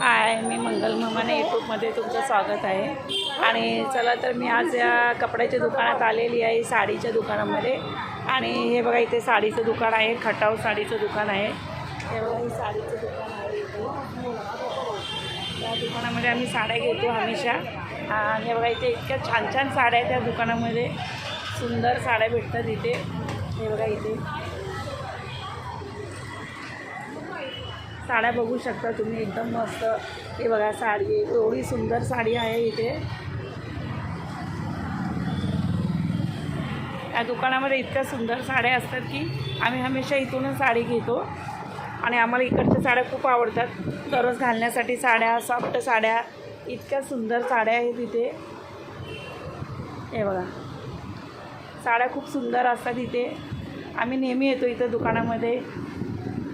हाय, मी मंगल मामाने यूट्यूबमध्ये तुमचं स्वागत आहे. आणि चला तर मी आज या कपड्याच्या दुकानात आलेली आहे, साडीच्या दुकानामध्ये. आणि हे बघा, इथे साडीचं दुकान आहे, खटाव साडीचं दुकान आहे. हे बघा, हे साडीचं दुकान आहे इथे. या दुकानामध्ये आम्ही साड्या घेतो हमेशा. आणि हे बघा, इथे इतक्या छान छान साड्या आहेत त्या दुकानामध्ये. सुंदर साड्या भेटतात इथे. हे बघा, इथे साड्या बघू शकता तुम्ही, एकदम मस्त. हे बघा, साडी एवढी सुंदर साडी आहे इथे. या दुकानामध्ये इतक्या सुंदर साड्या असतात की आम्ही हमेशा इथूनच साडी घेतो. आणि आम्हाला इकडच्या साड्या खूप आवडतात. दररोज घालण्यासाठी साड्या, सॉफ्ट साड्या, इतक्या सुंदर साड्या आहेत इथे. हे बघा, साड्या खूप सुंदर असतात इथे. आम्ही नेहमी येतो इथं दुकानामध्ये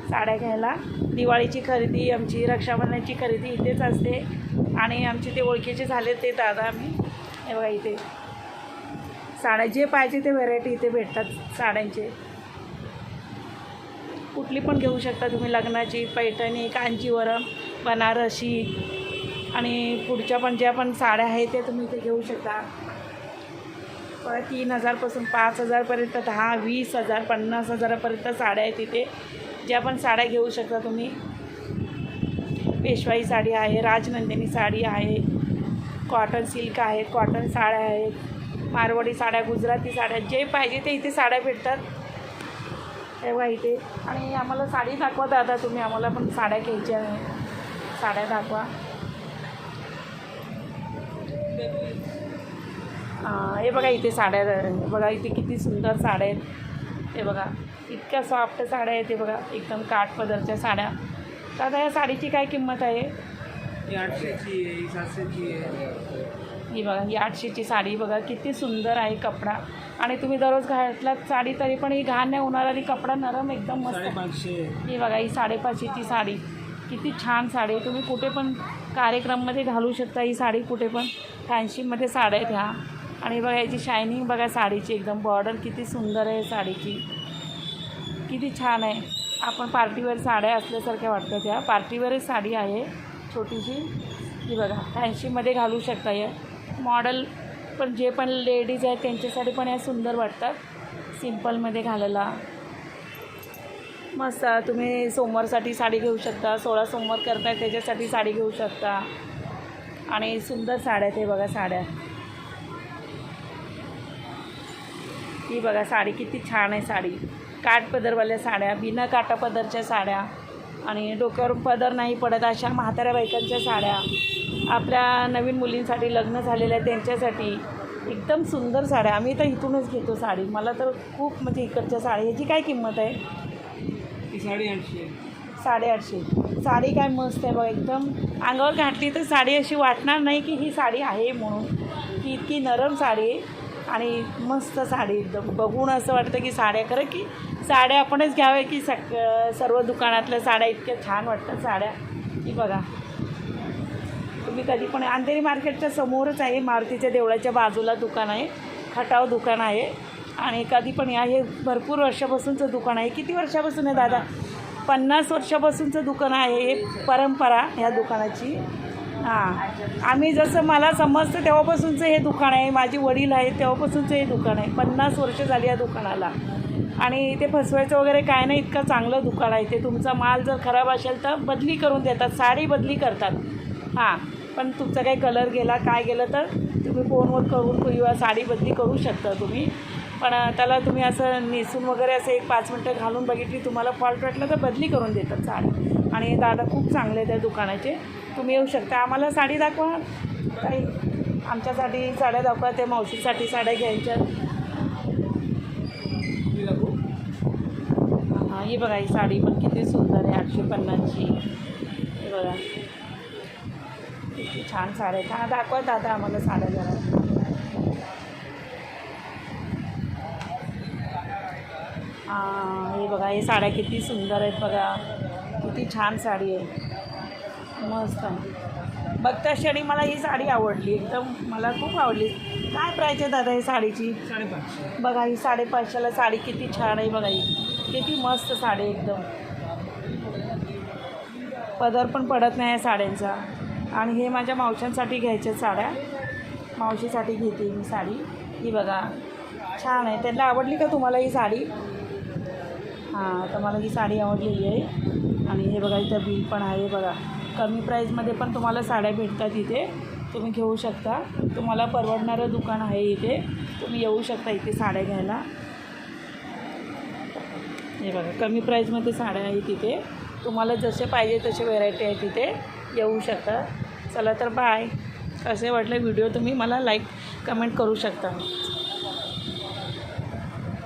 साड्या घ्यायला. दिवाळीची खरेदी, आमची रक्षाबंधनाची खरेदी इथेच असते. आणि आमचे ते ओळखीचे झाले ते दादा आम्ही. हे बघा, इथे साड्या जे पाहिजे ते व्हरायटी इथे भेटतात साड्यांचे. कुठली पण घेऊ शकता तुम्ही, लग्नाची, पैठणी, कांजीवरम, बनारसी आणि पुढच्या पण ज्या पण साड्या आहेत ते तुम्ही इथे घेऊ शकता. 3000पासून 5000पर्यंत, 10, 20,000, 50,000पर्यंत साड्या आहेत इथे. ज्या पण साड्या घेऊ शकता तुम्ही. पेशवाई साडी आहे, राजनंदिनी साडी आहे, कॉटन सिल्क आहे, कॉटन साड्या आहेत, मारवाडी साड्या, गुजराती साड्या, जे पाहिजे ते इथे साड्या भेटतात. तेव्हा इथे. आणि आम्हाला साडी दाखवा दादा तुम्ही, आम्हाला पण साड्या घ्यायच्या आहे. साड्या दाखवा. हे बघा, इथे साड्या बघा, इथे किती सुंदर साड्या आहेत. हे बघा, इतक्या सॉफ्ट साड्या आहेत. हे बघा, एकदम काठ पदरच्या साड्या. दादा, या साडीची काय किंमत आहे? 800ची आहे, 700ची आहे. ही बघा, ही 800ची साडी बघा, किती सुंदर आहे कपडा. आणि तुम्ही दररोज घातलात साडी तरी पण ही घाण नाही होणार. आणि कपडा नरम, एकदम मस्त. 550. ही बघा, ही 550ची साडी, किती छान साडी आहे. तुम्ही कुठे पण कार्यक्रममध्ये घालू शकता ही साडी, कुठे पण. फॅन्सीमध्ये साड्या आहेत ह्या. आणि बघा, याची शायनिंग बघा साडीची, एकदम बॉर्डर किती सुंदर आहे साडीची, किती छान आहे. आपण पार्टीवेअर साड्या असल्यासारख्या वाटतात. ह्या पार्टीवेअरच साडी आहे, छोटीशी. ही बघा, फॅन्सीमध्ये घालू शकता. या मॉडेल पण जे पण लेडीज आहेत त्यांच्यासाठी पण या सुंदर वाटतात, सिम्पलमध्ये घालायला मस्त. तुम्ही सोमवारसाठी साडी घेऊ शकता, 16 सोमवार करताय त्याच्यासाठी साडी घेऊ शकता. आणि सुंदर साड्या आहेत. हे बघा साड्या, ही बघा साडी किती छान आहे साडी. काठपदरवाल्या साड्या, बिना काठापदरच्या साड्या, आणि डोक्यावर पदर नाही पडत अशा म्हाताऱ्या बायकांच्या साड्या, आपल्या नवीन मुलींसाठी, लग्न झालेल्या त्यांच्यासाठी एकदम सुंदर साड्या. आम्ही तर इथूनच घेतो साडी. मला तर खूप म्हणजे इकडच्या साडी. ह्याची काय किंमत आहे? ती 850. 850. साडी काय मस्त आहे बघा, एकदम अंगावर घातली तर साडी अशी वाटणार नाही की ही साडी आहे म्हणून. की इतकी नरम साडी आहे आणि मस्त साडी, एकदम बघून असं वाटतं की साड्या, खरं की साड्या आपणच घ्याव्या की सर्व दुकानातल्या साड्या इतक्या छान वाटतात साड्या. ही बघा, तुम्ही कधी पण अंधेरी मार्केटच्या समोरच आहे, मारुतीच्या देवळाच्या बाजूला दुकान आहे, खटाव दुकान आहे. आणि कधी पण या, हे भरपूर वर्षापासूनचं दुकान आहे. किती वर्षापासून आहे दादा? 50 वर्षापासूनचं दुकान आहे. हे परंपरा ह्या दुकानाची. हां, आम्ही जसं मला समजतं तेव्हापासूनचं हे दुकान आहे. माझी वडील आहेत तेव्हापासूनचं हे दुकान आहे. 50 वर्ष झाली या दुकानाला. आणि ते फसवायचं वगैरे काय नाही, इतकं चांगलं दुकान आहे ते. तुमचा माल जर खराब असेल तर बदली करून देतात, साडी बदली करतात. हां, पण तुमचा काही कलर गेला, काय गेलं तर तुम्ही फोनवर करून किंवा साडी बदली करू शकता तुम्ही. पण त्याला तुम्ही असं नेसून वगैरे असं 1-5 मिनटं घालून बघितली, तुम्हाला फॉल्ट वाटला तर बदली करून देतात साडी. आणि दादा खूप चांगले त्या दुकानाचे. तुम्ही येऊ शकता. आम्हाला साडी दाखवा काही, आमच्यासाठी साड्या दाखवा, त्या मावशीसाठी साड्या घ्यायच्या. हां, ही बघा, ही साडी पण किती सुंदर आहे, 850ची. हे बघा, किती छान साड्या आहेत. हां, दाखवा दादा आम्हाला साड्या जरा. हां, हे बघा, हे साड्या किती सुंदर आहेत बघा, किती छान साडी आहे, मस्त. बघता क्षणी मला ही साडी आवडली, एकदम मला खूप आवडली. काय प्राईस आहे दादा ही साडीची? 550. बघा, ही 550ला साडी किती छान आहे बघा, ही किती मस्त साडी एकदम. पदर पण पडत नाही आहे साड्यांचा. आणि हे माझ्या मावशांसाठी घ्यायच्या साड्या, मावशीसाठी घेते मी साडी. ही बघा छान आहे. त्यांना आवडली का तुम्हाला ही साडी? हां, तर मला ही साडी आवडलेली आहे. आणि हे बघा इथं बिल पण आहे बघा. कमी प्राईजमध्ये पण तुम्हाला साड्या भेटतात इथे, तुम्ही घेऊ शकता. तुम्हाला परवडणारं दुकान आहे इथे, तुम्ही येऊ शकता इथे साड्या घ्यायला. हे बघा कमी प्राईजमध्ये साड्या आहेत तिथे, तुम्हाला जसे पाहिजे तसे व्हेरायटी आहे तिथे, येऊ शकता. चला तर बाय. कसे वाटले व्हिडिओ तुम्ही मला लाईक कमेंट करू शकता.